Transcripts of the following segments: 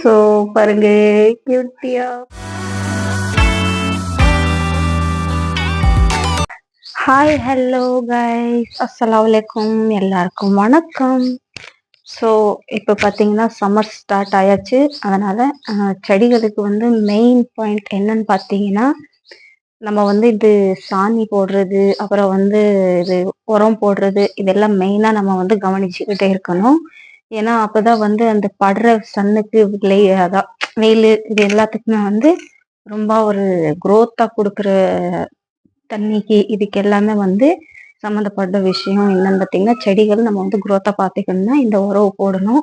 So பாருங்க கியூட்டியா. Hi hello guys, அஸ்ஸலாமு அலைக்கும், எல்லாருக்கும் வணக்கம். ஸோ இப்போ பார்த்தீங்கன்னா சம்மர் ஸ்டார்ட் ஆயாச்சு. அதனால செடிகளுக்கு வந்து மெயின் பாயிண்ட் என்னன்னு பார்த்தீங்கன்னா, நம்ம வந்து இது சாணி போடுறது, அப்புறம் வந்து இது உரம் போடுறது, இதெல்லாம் மெயினாக நம்ம வந்து கவனிச்சுக்கிட்டே இருக்கணும். ஏன்னா அப்பதான் வந்து அந்த படுற சன்னுக்கு அதான் வெயில் இது எல்லாத்துக்குமே வந்து ரொம்ப ஒரு குரோத்தா கொடுக்குற தண்ணிக்கு இதுக்கு எல்லாமே வந்து சம்மந்தப்பட்ட விஷயம் என்னன்னு பார்த்தீங்கன்னா, செடிகள் நம்ம வந்து குரோத்தா பார்த்துக்கணும்னா இந்த உறவு போடணும்.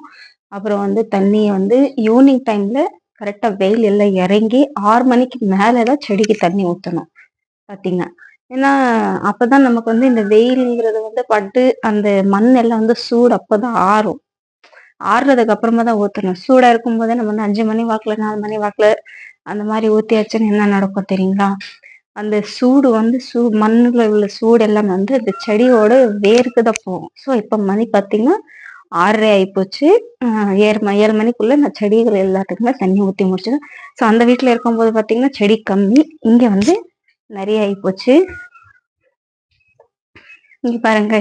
அப்புறம் வந்து தண்ணியை வந்து ஈவினிங் டைம்ல கரெக்டா வெயில் எல்லாம் இறங்கி 6 மணிக்கு மேலதான் செடிக்கு தண்ணி ஊற்றணும் பார்த்தீங்க. ஏன்னா அப்பதான் நமக்கு வந்து இந்த வெயிலுங்கிறது வந்து பட்டு அந்த மண் எல்லாம் வந்து சூடு அப்பதான் ஆறும். ஆறுனதுக்கு அப்புறமா தான் ஊற்றணும். சூடா இருக்கும்போதே நம்ம வந்து 5 மணி வாக்குல 4 மணி வாக்குல அந்த மாதிரி ஊற்றியாச்சுன்னு என்ன நடக்கும் தெரியுங்களா? அந்த சூடு வந்து மண்ணுல உள்ள சூடு எல்லாம் வந்து அந்த செடியோட வேருக்கு தான் போகும். ஸோ இப்போ மணி பார்த்தீங்கன்னா 6:30 ஆகிப்போச்சு. 7 மணிக்குள்ள நான் செடிகள் எல்லாத்துக்குமே தண்ணி ஊற்றி முடிச்சிடும். ஸோ அந்த வீட்டில் இருக்கும்போது பார்த்தீங்கன்னா செடி கம்மி, இங்கே வந்து நிறைய ஆகிப்போச்சு. இங்கே பாருங்க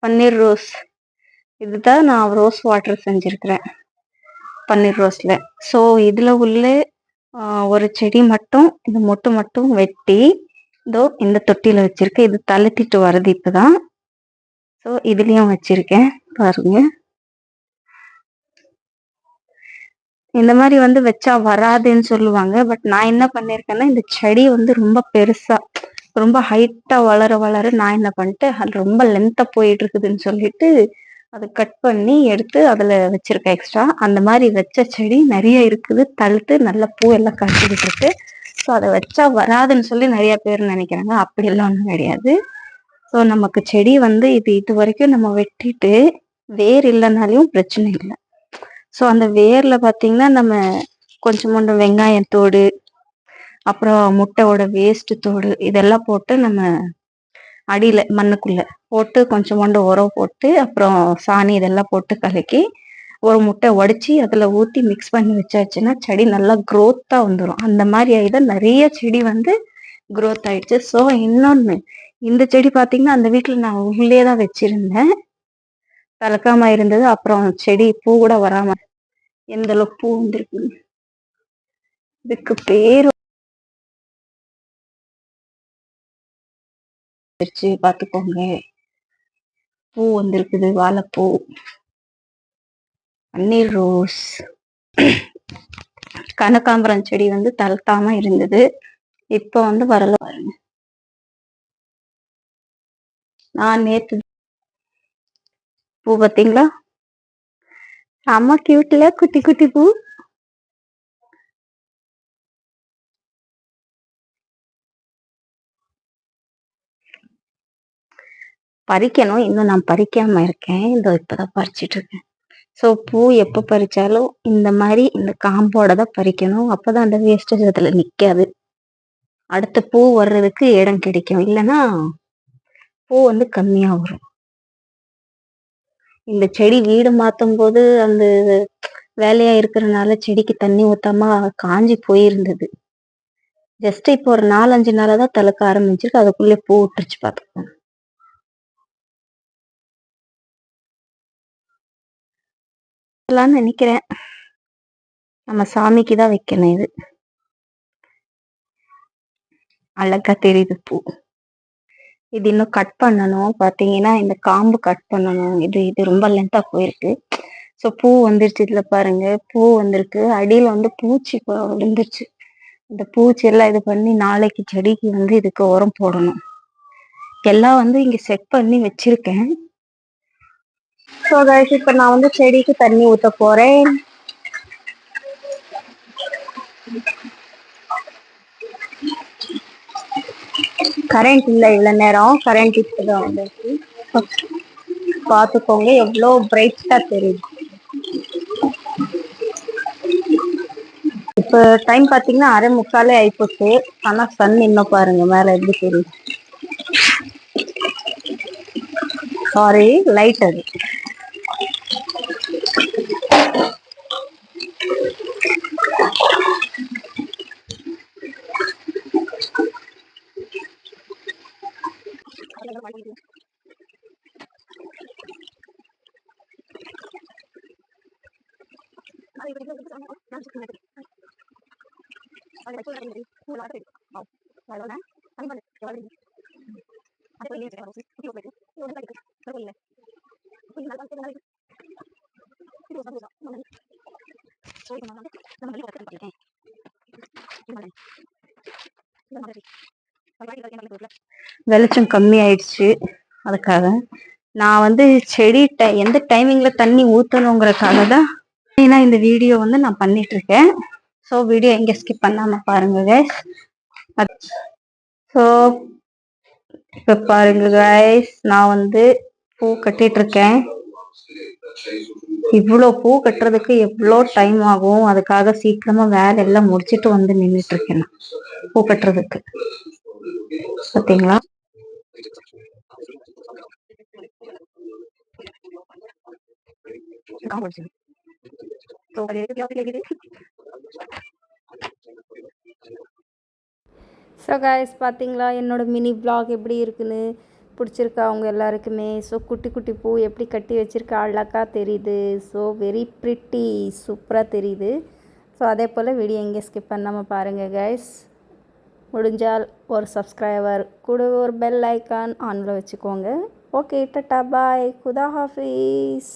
பன்னீர் ரோஸ், இதுதான் நான் ரோஸ் வாட்டர் செஞ்சிருக்கிறேன் பன்னீர் ரோஸ்ல. ஸோ இதுல உள்ள ஒரு செடி மட்டும் இந்த மொட்டு மட்டும் வெட்டி இதோ இந்த தொட்டியில வச்சிருக்கேன். இது தழுத்திட்டு வருது இப்பதான். ஸோ இதுலயும் வச்சிருக்கேன் பாருங்க. இந்த மாதிரி வந்து வச்சா வராதுன்னு சொல்லுவாங்க. பட் நான் என்ன பண்ணிருக்கேன்னா, இந்த செடி வந்து ரொம்ப பெருசா ரொம்ப ஹைட்டா வளர வளர நான் என்ன பண்ணிட்டேன், அது ரொம்ப லென்த்தா போயிட்டு இருக்குதுன்னு சொல்லிட்டு அதை கட் பண்ணி எடுத்து அதுல வச்சிருக்கேன் எக்ஸ்ட்ரா. அந்த மாதிரி வச்ச செடி நிறைய இருக்குது, தழுத்து நல்ல பூ எல்லாம் காய்ச்சிக்கிட்டு இருக்கு. ஸோ அதை வச்சா வராதுன்னு சொல்லி நிறைய பேர் நினைக்கிறாங்க. அப்படியெல்லாம் ஒன்றும் கிடையாது. ஸோ நமக்கு செடி வந்து இது வரைக்கும் நம்ம வெட்டிட்டு வேர் இல்லைனாலையும் பிரச்சனை இல்லை. ஸோ அந்த வேர்ல பார்த்தீங்கன்னா நம்ம கொஞ்சம் வெங்காயத்தோடு, அப்புறம் முட்டையோட வேஸ்ட் தோடு இதெல்லாம் போட்டு நம்ம அடியில மண்ணுக்குள்ள போட்டு கொஞ்சோண்டு உரம் போட்டு அப்புறம் சாணி இதெல்லாம் போட்டு கலக்கி ஒரு முட்டை உடைச்சி அதுல ஊத்தி மிக்ஸ் பண்ணி வச்சாச்சுன்னா செடி நல்லா குரோத்தா வந்துடும். அந்த மாதிரி ஆயிதான் நிறைய செடி வந்து குரோத் ஆயிடுச்சு. ஸோ இன்னொன்னு, இந்த செடி பாத்தீங்கன்னா அந்த வீட்டுல நான் உள்ளே தான் வச்சிருந்தேன், தலக்காம இருந்தது. அப்புறம் செடி பூ கூட வராம எந்த அளவுக்கு பூ வந்திருக்கு. இதுக்கு பேரு வச்சு பாத்துக்கோங்க. பூ வந்திருக்குது, வாழைப்பூ, பன்னீர் ரோஸ். கனகாம்பரம் செடி வந்து தளர்த்தாம இருந்தது, இப்ப வந்து வரல பாருங்க. நான் நேத்து பூ பார்த்தீங்களா, அம்மா கியூட்ல குட்டி குட்டி பூ. பறிக்கணும், இன்னும் நான் பறிக்காம இருக்கேன். இதோ இப்பதான் பறிச்சிட்டு இருக்கேன். ஸோ பூ எப்போ பறிச்சாலும் இந்த மாதிரி இந்த காம்போட தான் பறிக்கணும். அப்பதான் அந்த வேஸ்டேஜ் அதுல நிக்காது. அடுத்த பூ வர்றதுக்கு இடம் கிடைக்கும், இல்லைன்னா பூ வந்து கம்மியா வரும். இந்த செடி வீடு மாத்தும் போது அந்த வேலையா இருக்கிறதுனால செடிக்கு தண்ணி ஊத்தாம காஞ்சி போயிருந்தது. ஜஸ்ட் இப்போ ஒரு 4-5 நாளா தான் தழுக்க ஆரம்பிச்சிருக்கு. அதுக்குள்ளே பூ விட்டுருச்சு பார்த்துக்கோங்க. நினைக்கிறேன் நம்ம சாமிக்கு தான் வைக்கணும். இது அழகா தெரியுது பூ. இது இன்னும் கட் பண்ணணும். பாத்தீங்கன்னா இந்த காம்பு கட் பண்ணணும். இது ரொம்ப லென்த்தா போயிருக்கு. ஸோ பூ வந்துருச்சு, இதுல பாருங்க பூ வந்திருக்கு. அடியில வந்து பூச்சி விழுந்துருச்சு. இந்த பூச்சி எல்லாம் இது பண்ணி நாளைக்கு செடிக்கு வந்து இதுக்கு உரம் போடணும். எல்லாம் வந்து இங்க செட் பண்ணி வச்சிருக்கேன். ஸோ கைஸ், இப்ப நான் வந்து செடிக்கு தண்ணி ஊத்த போறேன். கரண்ட் இல்லை இவ்வளவு நேரம், கரண்ட் இப்பதான் வந்துருக்கு. பார்த்துக்கோங்க எவ்வளோ பிரைட்டா தெரியுது. இப்போ டைம் பார்த்தீங்கன்னா 6:45 ஆயிப்போச்சு. ஆனா சன் இன்னும் பாருங்க மேல எப்படி தெரியுது. சாரி, லைட் அது. வெளிச்சம் கம்மி ஆயிடுச்சு. அதுக்காக நான் வந்து செடி எந்த டைமிங்ல தண்ணி ஊத்தணுங்கிறதுக்காக தான் இந்த வீடியோ வந்து நான் பண்ணிட்டு இருக்கேன். ஸோ வீடியோ எங்க ஸ்கிப் பண்ணாம பாருங்க கைஸ். ஸோ இப்ப பாருங்க கைஸ், நான் வந்து பூ கட்டிட்டு இருக்கேன். இவ்வளோ பூ கட்டுறதுக்கு எவ்வளோ டைம் ஆகும், அதுக்காக சீக்கிரமா வேலை எல்லாம் முடிச்சிட்டு வந்து நின்றுட்டு இருக்கேன் நான் பூ கட்டுறதுக்கு. பாத்தீங்களா? ஸோ கைஸ் பார்த்தீங்களா என்னோட மினி vlog எப்படி இருக்குன்னு? பிடிச்சிருக்கா அவங்க எல்லாருக்குமே? ஸோ குட்டி குட்டி பூ எப்படி கட்டி வச்சுருக்கா, அழகா தெரியுது. ஸோ வெரி ப்ரிட்டி, சூப்பராக தெரியுது. ஸோ அதே போல் வீடியோ எங்கே ஸ்கிப் பண்ணாமல் பாருங்கள் கைஸ். முடிஞ்சால் ஒரு சப்ஸ்கிரைபர் கூட ஒரு பெல் ஐக்கான் ஆனில் வச்சுக்கோங்க. ஓகே, டாட்டா பாய், குதா ஹாஃபீஸ்.